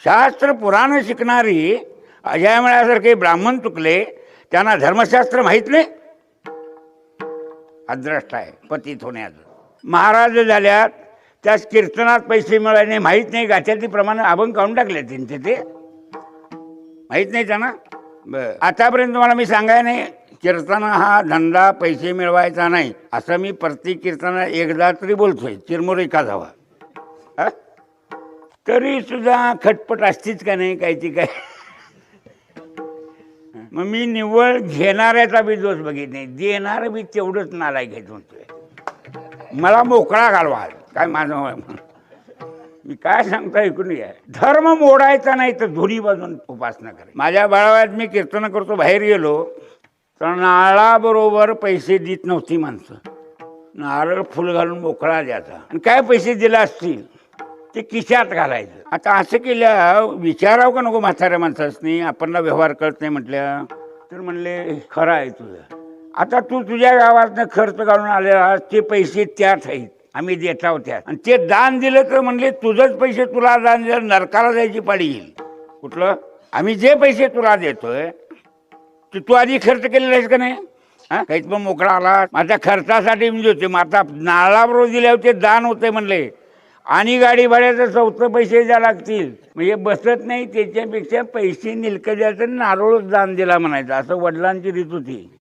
शास्त्र पुराण शिकणारी अजयमेळासारखे ब्राह्मण चुकले, त्यांना धर्मशास्त्र माहीत नाही. अद्रष्ट आहे पतित होण्याचं. महाराज झाल्यात, त्याच कीर्तनात पैसे मिळाले माहीत नाही. गात्यातील प्रमाणे अभंग काढून टाकले त्यांचे, ते माहीत नाही त्यांना. आतापर्यंत तुम्हाला मी सांगाय नाही, कीर्तन हा धंदा पैसे मिळवायचा नाही असं मी प्रत्येक कीर्तना एकदा तरी बोलतोय, चिरमुरे का जावा. तरी सुद्धा खटपट असतीच का नाही कायची काय. मग मी निव्वळ घेणाऱ्याचा बी दोष बघित नाही, देणारं बी तेवढंच नालायक घेत म्हणतोय. मला मोकळा घालवा काय माझं. मी काय सांगतो ऐकून घ्या. धर्म मोडायचा नाही तर दोन्ही बाजून उपासना करायची. माझ्या बाळावयात मी कीर्तन करतो, बाहेर गेलो तर नारळाबरोबर पैसे देत नव्हती माणसं. नारळ फुल घालून मोकळा द्यायचा आणि काय पैसे दिले असतील ते खिशात घालायचं. आता असं केलं, विचारावं का नको म्हाताऱ्या माणसासनी, आपणला व्यवहार करत नाही म्हटल्या तर म्हणले खरं आहे तुझं. आता तू तुझ्या गावातनं खर्च घालून आलेला, ते पैसे त्यात आहेत, आम्ही देता होत्या, आणि ते दान दिलं तर म्हणले तुझंच पैसे तुला दान दिलं नरकाला जायची पाळी येईल. कुठलं? आम्ही जे पैसे तुला देतोय ते तू आधी खर्च केलेला आहेस का नाही. हा, काहीच पण मोकळा आला, माझ्या खर्चासाठी म्हणजे होते. मग आता नारळाबरोबर दिले होते दान होते म्हणले, आणि गाडी भाड्याचं 4 पैसे द्या लागतील. म्हणजे बसत नाही, त्याच्यापेक्षा पैसे निलकं द्यायचं, नारळच दान दिला म्हणायचं, असं वडिलांची रीत होती.